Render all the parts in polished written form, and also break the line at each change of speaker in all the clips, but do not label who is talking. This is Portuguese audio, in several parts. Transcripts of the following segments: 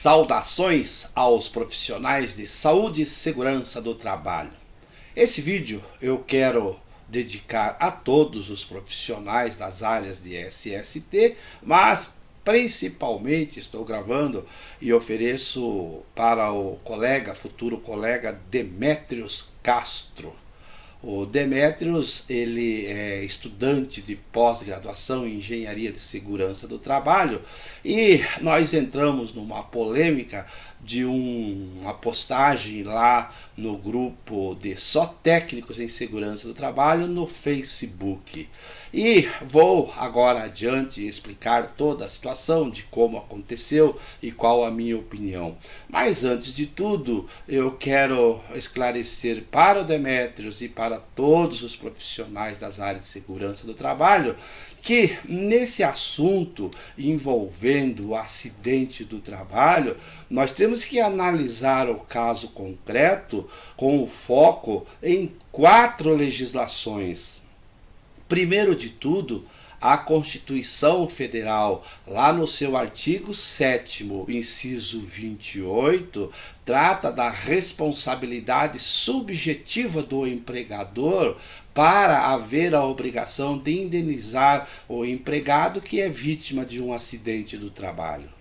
Saudações aos profissionais de saúde e segurança do trabalho. Esse vídeo eu quero dedicar a todos os profissionais das áreas de SST, mas principalmente estou gravando e ofereço para o futuro colega Demetrios Castro. O Demetrios, ele é estudante de pós-graduação em Engenharia de Segurança do Trabalho e nós entramos numa polêmica de uma postagem lá no grupo de só técnicos em segurança do trabalho no Facebook. E vou agora adiante explicar toda a situação de como aconteceu e qual a minha opinião. Mas antes de tudo, eu quero esclarecer para o Demetrios e para todos os profissionais das áreas de segurança do trabalho que nesse assunto envolvendo o acidente do trabalho, nós temos que analisar o caso concreto com foco em 4 legislações. Primeiro de tudo, a Constituição Federal, lá no seu artigo 7º, inciso 28, trata da responsabilidade subjetiva do empregador para haver a obrigação de indenizar o empregado que é vítima de um acidente do trabalho.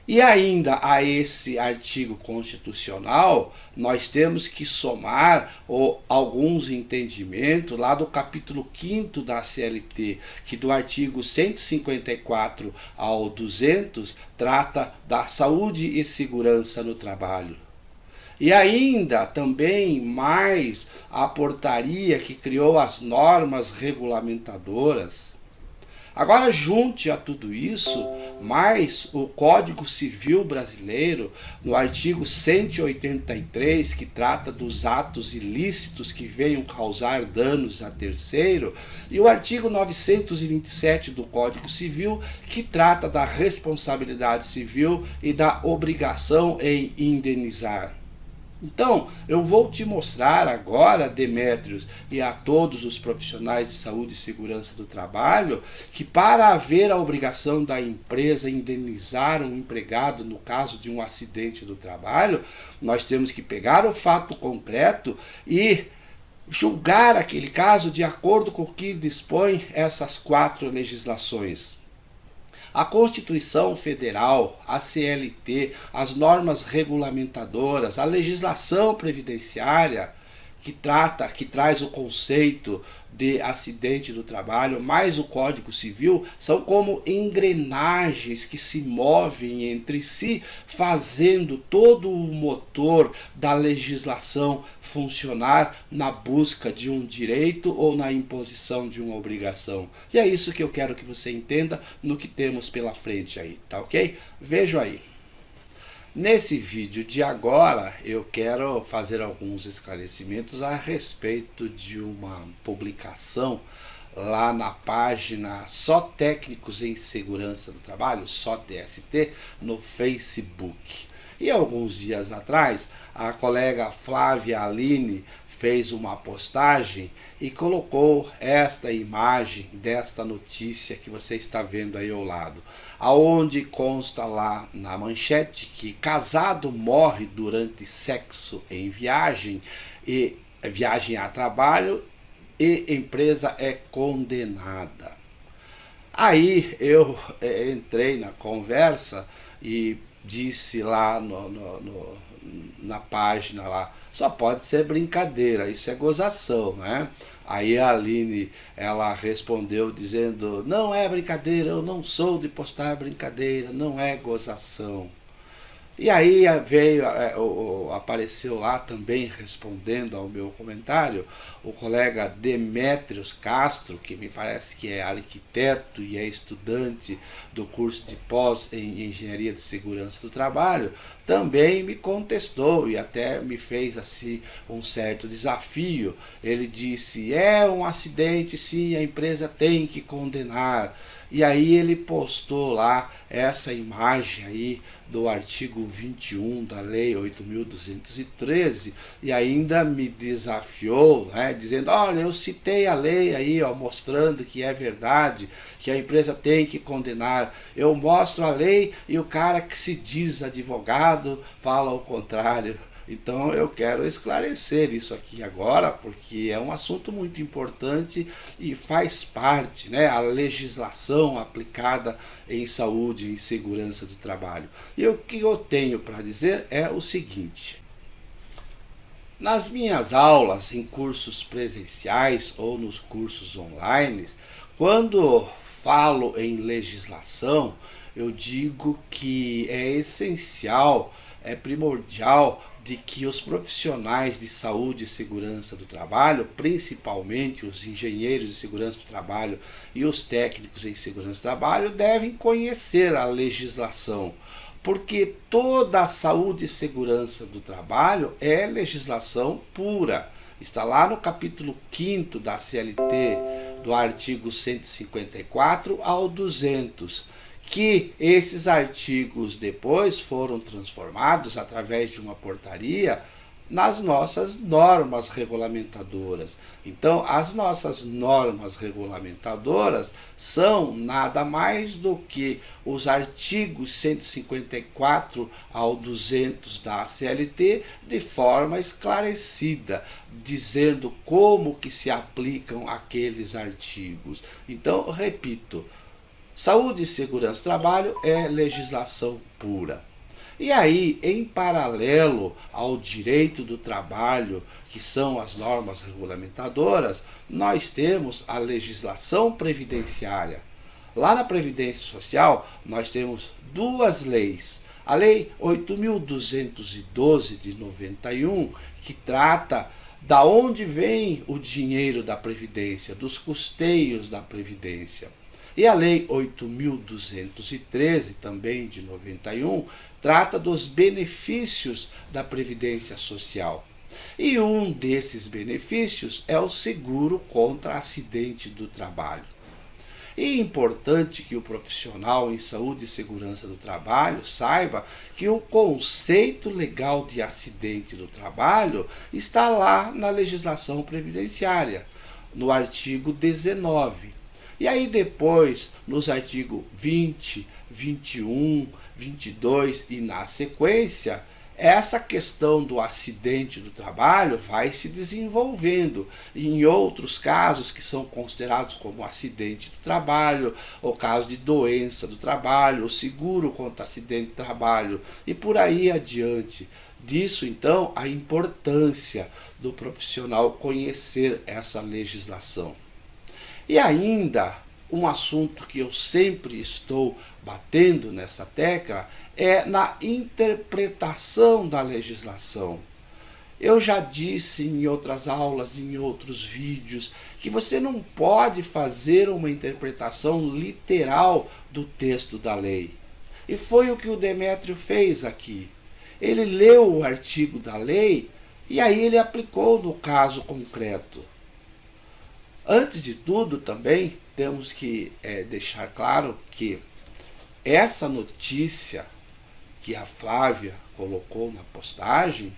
E ainda a esse artigo constitucional, nós temos que somar alguns entendimentos lá do capítulo 5º da CLT, que do artigo 154 ao 200 trata da saúde e segurança no trabalho. E ainda também mais a portaria que criou as normas regulamentadoras. Agora junte a tudo isso, mais o Código Civil Brasileiro, no artigo 183, que trata dos atos ilícitos que venham causar danos a terceiro, e o artigo 927 do Código Civil, que trata da responsabilidade civil e da obrigação em indenizar. Então, eu vou te mostrar agora, Demetrios, e a todos os profissionais de saúde e segurança do trabalho, que para haver a obrigação da empresa indenizar um empregado no caso de um acidente do trabalho, nós temos que pegar o fato concreto e julgar aquele caso de acordo com o que dispõe essas 4 legislações. A Constituição Federal, a CLT, as normas regulamentadoras, a legislação previdenciária que traz o conceito de acidente do trabalho, mais o Código Civil, são como engrenagens que se movem entre si, fazendo todo o motor da legislação funcionar na busca de um direito ou na imposição de uma obrigação. E é isso que eu quero que você entenda no que temos pela frente aí, tá ok? Veja aí. Nesse vídeo de agora, eu quero fazer alguns esclarecimentos a respeito de uma publicação lá na página Só Técnicos em Segurança do Trabalho, só TST, no Facebook. E alguns dias atrás, a colega Flávia Aline fez uma postagem e colocou esta imagem desta notícia que você está vendo aí ao lado, aonde consta lá na manchete que casado morre durante sexo em viagem a trabalho e empresa é condenada. Aí eu entrei na conversa e disse lá na página lá, só pode ser brincadeira, isso é gozação, né? Aí a Aline, ela respondeu dizendo, não é brincadeira, eu não sou de postar brincadeira, não é gozação. E aí apareceu lá também respondendo ao meu comentário o colega Demetrios Castro, que me parece que é arquiteto e é estudante do curso de pós em Engenharia de Segurança do Trabalho, também me contestou e até me fez assim um certo desafio. Ele disse, é um acidente sim, a empresa tem que condenar. e aí ele postou lá essa imagem aí do artigo 21 da Lei 8.213 e ainda me desafiou, né, dizendo, olha, eu citei a lei aí, ó, mostrando que é verdade, que a empresa tem que condenar. Eu mostro a lei e o cara que se diz advogado fala o contrário. Então eu quero esclarecer isso aqui agora, porque é um assunto muito importante e faz parte, né, a legislação aplicada em saúde e segurança do trabalho. E o que eu tenho para dizer é o seguinte: nas minhas aulas em cursos presenciais ou nos cursos online, quando falo em legislação, eu digo que é essencial, é primordial de que os profissionais de saúde e segurança do trabalho, principalmente os engenheiros de segurança do trabalho e os técnicos em segurança do trabalho, devem conhecer a legislação, porque toda a saúde e segurança do trabalho é legislação pura. Está lá no capítulo 5º da CLT, do artigo 154 ao 200, que esses artigos depois foram transformados através de uma portaria nas nossas normas regulamentadoras. Então, as nossas normas regulamentadoras são nada mais do que os artigos 154 ao 200 da CLT de forma esclarecida, dizendo como que se aplicam aqueles artigos. Então, repito, saúde e segurança do trabalho é legislação pura. E aí, em paralelo ao direito do trabalho, que são as normas regulamentadoras, nós temos a legislação previdenciária. Lá na Previdência Social, nós temos duas leis. A Lei 8.212 de 91, que trata da onde vem o dinheiro da Previdência, dos custeios da Previdência. E a Lei 8.213, também de 91, trata dos benefícios da Previdência Social. E um desses benefícios é o seguro contra acidente do trabalho. E é importante que o profissional em saúde e segurança do trabalho saiba que o conceito legal de acidente do trabalho está lá na legislação previdenciária, no artigo 19. E aí depois, nos artigos 20, 21, 22 e na sequência, essa questão do acidente do trabalho vai se desenvolvendo. Em outros casos que são considerados como acidente do trabalho, o caso de doença do trabalho, o seguro contra acidente do trabalho e por aí adiante. Disso então a importância do profissional conhecer essa legislação. E ainda, um assunto que eu sempre estou batendo nessa tecla é na interpretação da legislação. Eu já disse em outras aulas, em outros vídeos, que você não pode fazer uma interpretação literal do texto da lei. E foi o que o Demétrio fez aqui. Ele leu o artigo da lei e aí ele aplicou no caso concreto. Antes de tudo, também temos que deixar claro que essa notícia que a Flávia colocou na postagem,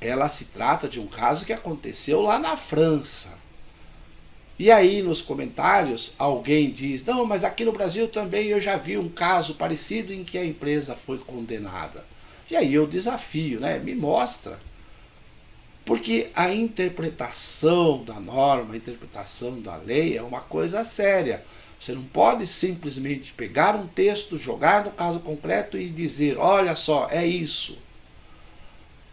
ela se trata de um caso que aconteceu lá na França. E aí nos comentários alguém diz, não, mas aqui no Brasil também eu já vi um caso parecido em que a empresa foi condenada. E aí eu desafio, né? Me mostra. Porque a interpretação da norma, a interpretação da lei é uma coisa séria. Você não pode simplesmente pegar um texto, jogar no caso concreto e dizer, olha só, é isso.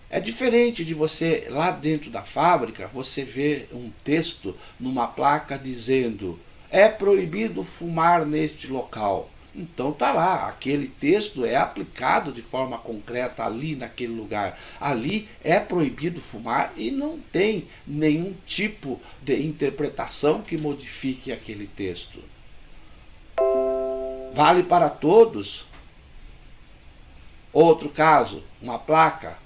É diferente de você, lá dentro da fábrica, você ver um texto numa placa dizendo, é proibido fumar neste local. Então tá lá, aquele texto é aplicado de forma concreta ali naquele lugar. Ali é proibido fumar e não tem nenhum tipo de interpretação que modifique aquele texto. Vale para todos. Outro caso, uma placa,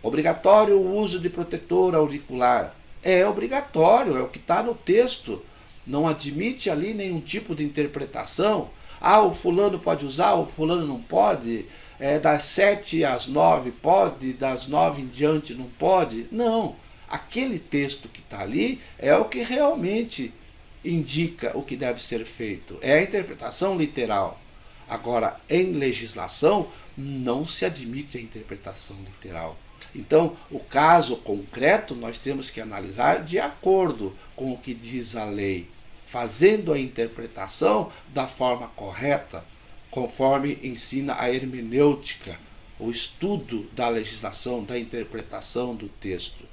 obrigatório o uso de protetor auricular. É obrigatório, é o que está no texto. não admite ali nenhum tipo de interpretação. Ah, o fulano pode usar, o fulano não pode, das 7 às 9 pode, das 9 em diante não pode. Não, aquele texto que está ali é o que realmente indica o que deve ser feito, é a interpretação literal. Agora, em legislação, não se admite a interpretação literal. Então, o caso concreto nós temos que analisar de acordo com o que diz a lei, fazendo a interpretação da forma correta, conforme ensina a hermenêutica, o estudo da legislação, da interpretação do texto.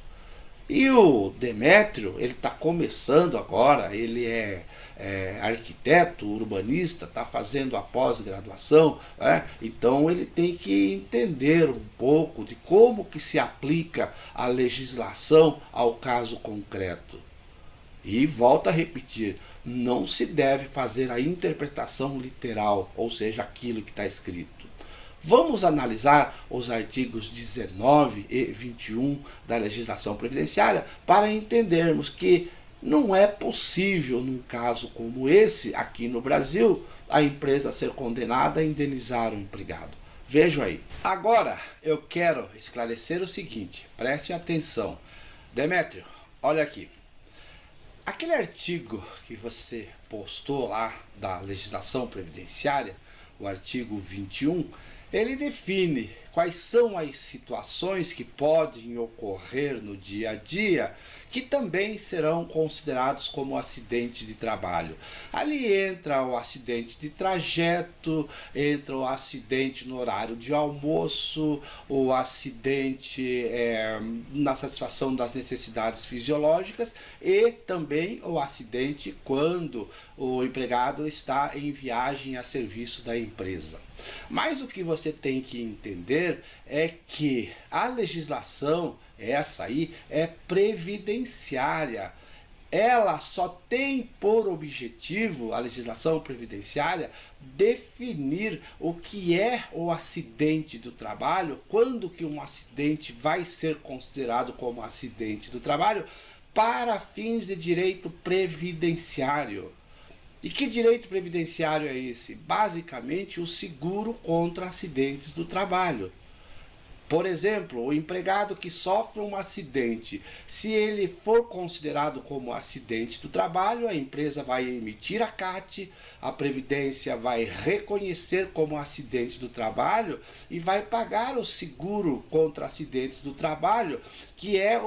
E o Demétrio, ele está começando agora, ele é arquiteto, urbanista, está fazendo a pós-graduação, né? Então ele tem que entender um pouco de como que se aplica a legislação ao caso concreto. E volto a repetir, não se deve fazer a interpretação literal, ou seja, aquilo que está escrito. Vamos analisar os artigos 19 e 21 da legislação previdenciária para entendermos que não é possível, num caso como esse, aqui no Brasil, a empresa ser condenada a indenizar o empregado. Vejam aí. Agora, eu quero esclarecer o seguinte, preste atenção. Demétrio, olha aqui. Aquele artigo que você postou lá da legislação previdenciária, o artigo 21, ele define quais são as situações que podem ocorrer no dia a dia que também serão considerados como acidente de trabalho. Ali entra o acidente de trajeto, entra o acidente no horário de almoço, o acidente na satisfação das necessidades fisiológicas e também o acidente quando o empregado está em viagem a serviço da empresa. Mas o que você tem que entender é que a legislação, essa aí, é previdenciária. Ela só tem por objetivo, a legislação previdenciária, definir o que é o acidente do trabalho, quando que um acidente vai ser considerado como acidente do trabalho, para fins de direito previdenciário. E que direito previdenciário é esse? Basicamente, o seguro contra acidentes do trabalho. Por exemplo, o empregado que sofre um acidente, se ele for considerado como acidente do trabalho, a empresa vai emitir a CAT, a Previdência vai reconhecer como acidente do trabalho e vai pagar o seguro contra acidentes do trabalho, que é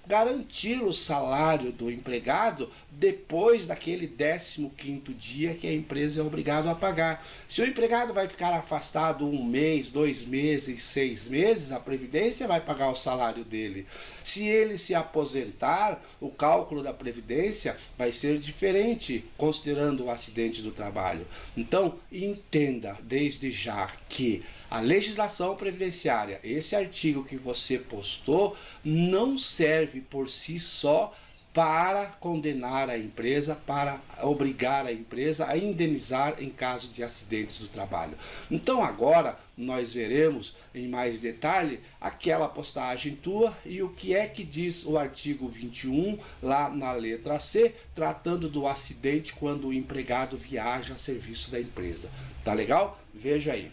garantir o salário do empregado depois daquele 15º dia que a empresa é obrigada a pagar. Se o empregado vai ficar afastado 1 mês, 2 meses, 6 meses, a Previdência vai pagar o salário dele. Se ele se aposentar, o cálculo da Previdência vai ser diferente, considerando o acidente do trabalho. Então, entenda desde já que a legislação previdenciária, esse artigo que você postou, não serve por si só para condenar a empresa, para obrigar a empresa a indenizar em caso de acidentes do trabalho. Então agora nós veremos em mais detalhe aquela postagem tua e o que é que diz o artigo 21 lá na letra C, tratando do acidente quando o empregado viaja a serviço da empresa. Tá legal? Veja aí.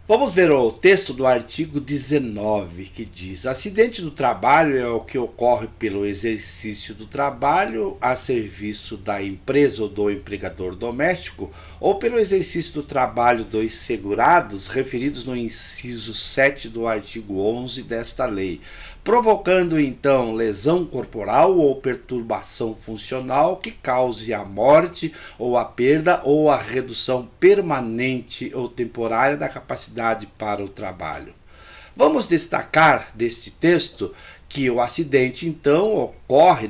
Vamos ver o texto do artigo 19, que diz: acidente do trabalho é o que ocorre pelo exercício do trabalho a serviço da empresa ou do empregador doméstico ou pelo exercício do trabalho dos segurados referidos no inciso 7 do artigo 11 desta lei, provocando então lesão corporal ou perturbação funcional que cause a morte ou a perda ou a redução permanente ou temporária da capacidade para o trabalho. Vamos destacar deste texto que o acidente então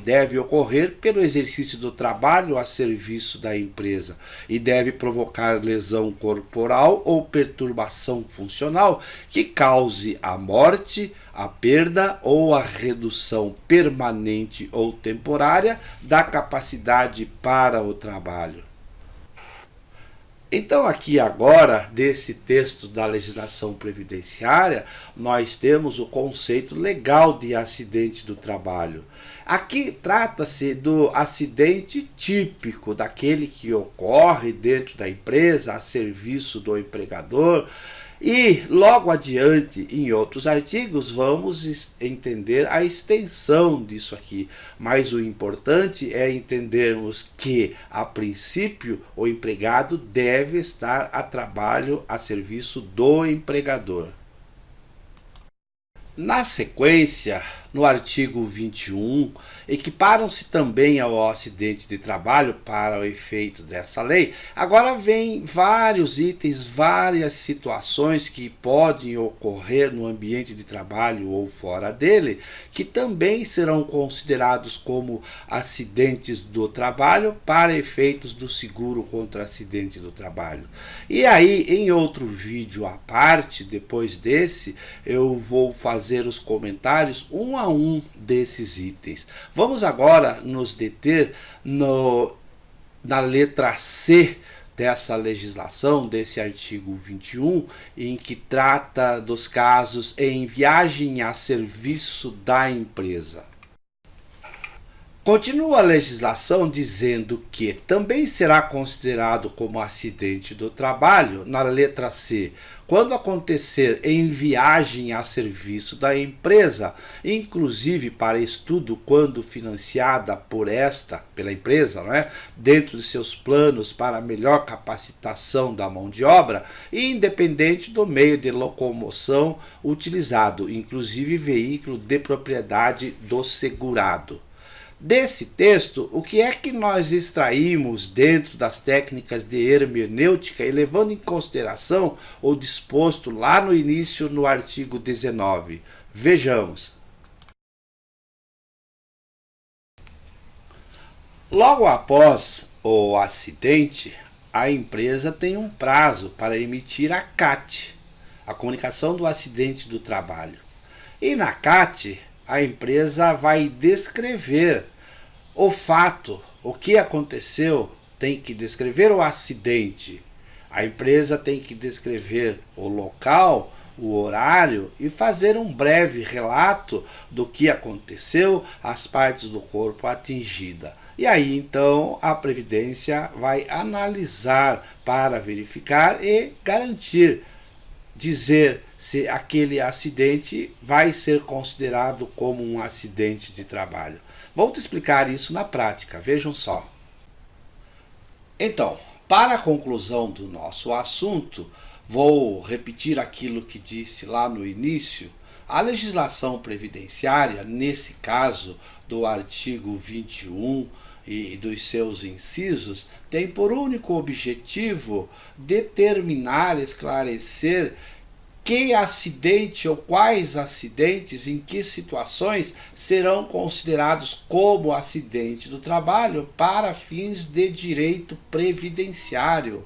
deve ocorrer pelo exercício do trabalho a serviço da empresa e deve provocar lesão corporal ou perturbação funcional que cause a morte, a perda ou a redução permanente ou temporária da capacidade para o trabalho. Então aqui agora, desse texto da legislação previdenciária, nós temos o conceito legal de acidente do trabalho. Aqui trata-se do acidente típico, daquele que ocorre dentro da empresa, a serviço do empregador. E logo adiante, em outros artigos, vamos entender a extensão disso aqui. Mas o importante é entendermos que, a princípio, o empregado deve estar a trabalho a serviço do empregador. Na sequência, no artigo 21, equiparam-se também ao acidente de trabalho para o efeito dessa lei. Agora vem vários itens, várias situações que podem ocorrer no ambiente de trabalho ou fora dele, que também serão considerados como acidentes do trabalho para efeitos do seguro contra acidente do trabalho. E aí, em outro vídeo à parte, depois desse, eu vou fazer os comentários um a um desses itens. Vamos agora nos deter na letra C dessa legislação, desse artigo 21, em que trata dos casos em viagem a serviço da empresa. Continua a legislação dizendo que também será considerado como acidente do trabalho, na letra C, quando acontecer em viagem a serviço da empresa, inclusive para estudo quando financiada pela empresa, dentro de seus planos para melhor capacitação da mão de obra, independente do meio de locomoção utilizado, inclusive veículo de propriedade do segurado. Desse texto, o que é que nós extraímos dentro das técnicas de hermenêutica e levando em consideração o disposto lá no início no artigo 19? Vejamos. Logo após o acidente, a empresa tem um prazo para emitir a CAT, a comunicação do acidente do trabalho. E na CAT, a empresa vai descrever o fato, o que aconteceu, tem que descrever o acidente. A empresa tem que descrever o local, o horário e fazer um breve relato do que aconteceu, as partes do corpo atingidas. E aí então a Previdência vai analisar para verificar e garantir, dizer se aquele acidente vai ser considerado como um acidente de trabalho. Vou te explicar isso na prática, vejam só. Então, para a conclusão do nosso assunto, vou repetir aquilo que disse lá no início. A legislação previdenciária, nesse caso do artigo 21 e dos seus incisos, tem por único objetivo determinar, esclarecer que acidente ou quais acidentes, em que situações serão considerados como acidente do trabalho para fins de direito previdenciário,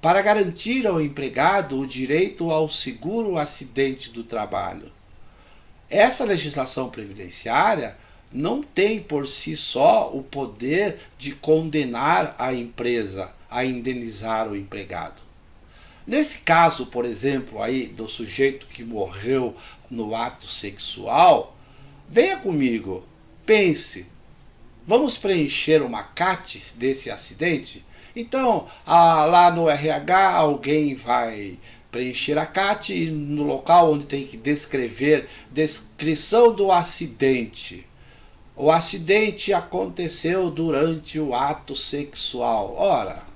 para garantir ao empregado o direito ao seguro acidente do trabalho. Essa legislação previdenciária não tem por si só o poder de condenar a empresa a indenizar o empregado. Nesse caso, por exemplo, aí do sujeito que morreu no ato sexual, venha comigo, pense, vamos preencher uma CAT desse acidente? Então, lá no RH, alguém vai preencher a CAT e no local onde tem que descrever, descrição do acidente. O acidente aconteceu durante o ato sexual. Ora,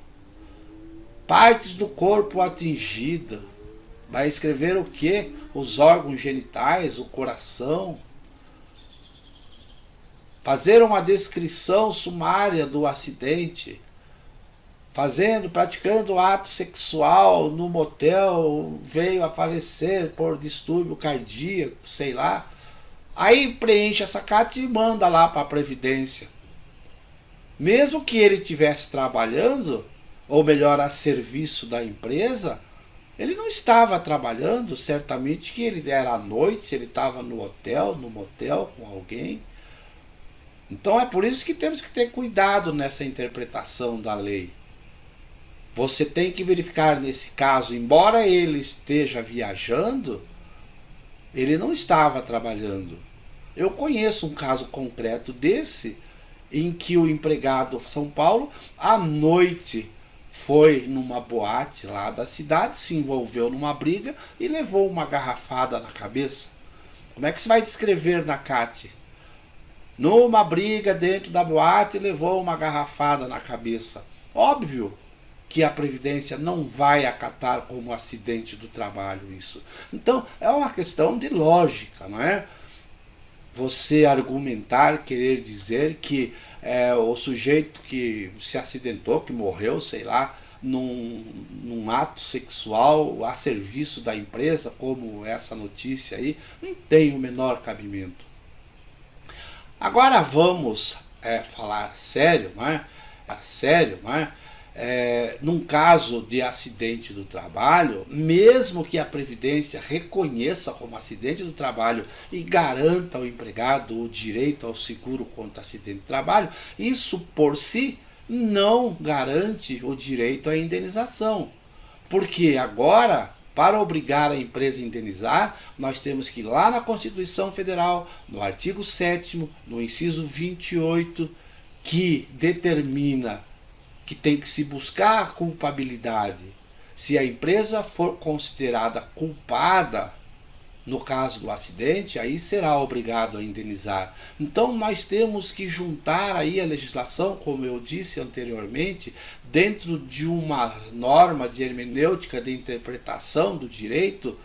partes do corpo atingidas. Vai escrever o quê? Os órgãos genitais, o coração. Fazer uma descrição sumária do acidente. Praticando ato sexual no motel, veio a falecer por distúrbio cardíaco, sei lá. Aí preenche essa carta e manda lá para a Previdência. Mesmo que ele estivesse trabalhando, ou melhor, a serviço da empresa, ele não estava trabalhando, certamente que ele era à noite, ele estava no hotel, no motel com alguém. Então é por isso que temos que ter cuidado nessa interpretação da lei. Você tem que verificar nesse caso, embora ele esteja viajando, ele não estava trabalhando. Eu conheço um caso concreto desse, em que o empregado de São Paulo, à noite, foi numa boate lá da cidade, se envolveu numa briga e levou uma garrafada na cabeça. Como é que você vai descrever na CAT? Numa briga dentro da boate, levou uma garrafada na cabeça. Óbvio que a Previdência não vai acatar como acidente do trabalho isso. Então, é uma questão de lógica, não é? Você argumentar, querer dizer que o sujeito que se acidentou, que morreu, sei lá, num ato sexual a serviço da empresa, como essa notícia aí, não tem o menor cabimento. Agora vamos falar sério, não é? Sério, não é? Num caso de acidente do trabalho, mesmo que a Previdência reconheça como acidente do trabalho e garanta ao empregado o direito ao seguro contra acidente do trabalho, isso por si não garante o direito à indenização. Porque agora, para obrigar a empresa a indenizar, nós temos que ir lá na Constituição Federal, no artigo 7º, no inciso 28, que determina que tem que se buscar a culpabilidade. Se a empresa for considerada culpada, no caso do acidente, aí será obrigado a indenizar. Então nós temos que juntar aí a legislação, como eu disse anteriormente, dentro de uma norma de hermenêutica de interpretação do direito.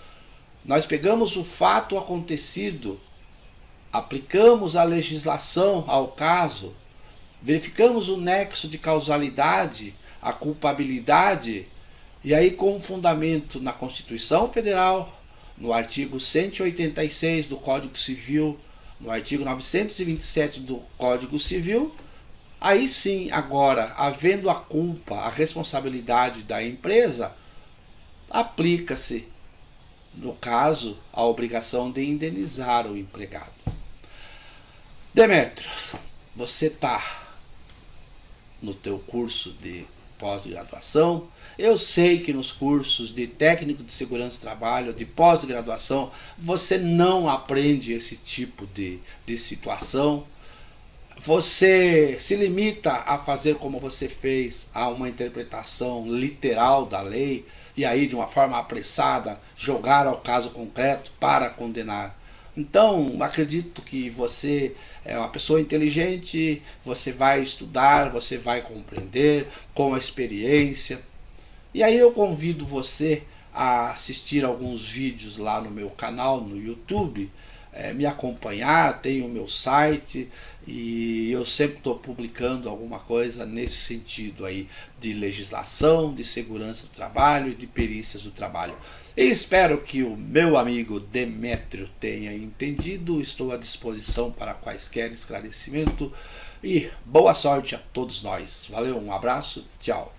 Nós pegamos o fato acontecido, aplicamos a legislação ao caso, verificamos o nexo de causalidade, a culpabilidade, e aí com fundamento na Constituição Federal, no artigo 186 do Código Civil, no artigo 927 do Código Civil, aí sim, agora, havendo a culpa, a responsabilidade da empresa, aplica-se, no caso, a obrigação de indenizar o empregado. Demétrio, você está no teu curso de pós-graduação. Eu sei que nos cursos de técnico de segurança do trabalho, de pós-graduação, você não aprende esse tipo de situação. Você se limita a fazer como você fez, a uma interpretação literal da lei, e aí de uma forma apressada jogar ao caso concreto para condenar. Então, acredito que você é uma pessoa inteligente, você vai estudar, você vai compreender com a experiência. E aí eu convido você a assistir alguns vídeos lá no meu canal, no YouTube, me acompanhar, tem o meu site e eu sempre estou publicando alguma coisa nesse sentido aí de legislação, de segurança do trabalho e de perícias do trabalho. E espero que o meu amigo Demétrio tenha entendido. Estou à disposição para quaisquer esclarecimento e boa sorte a todos nós. Valeu, um abraço, tchau.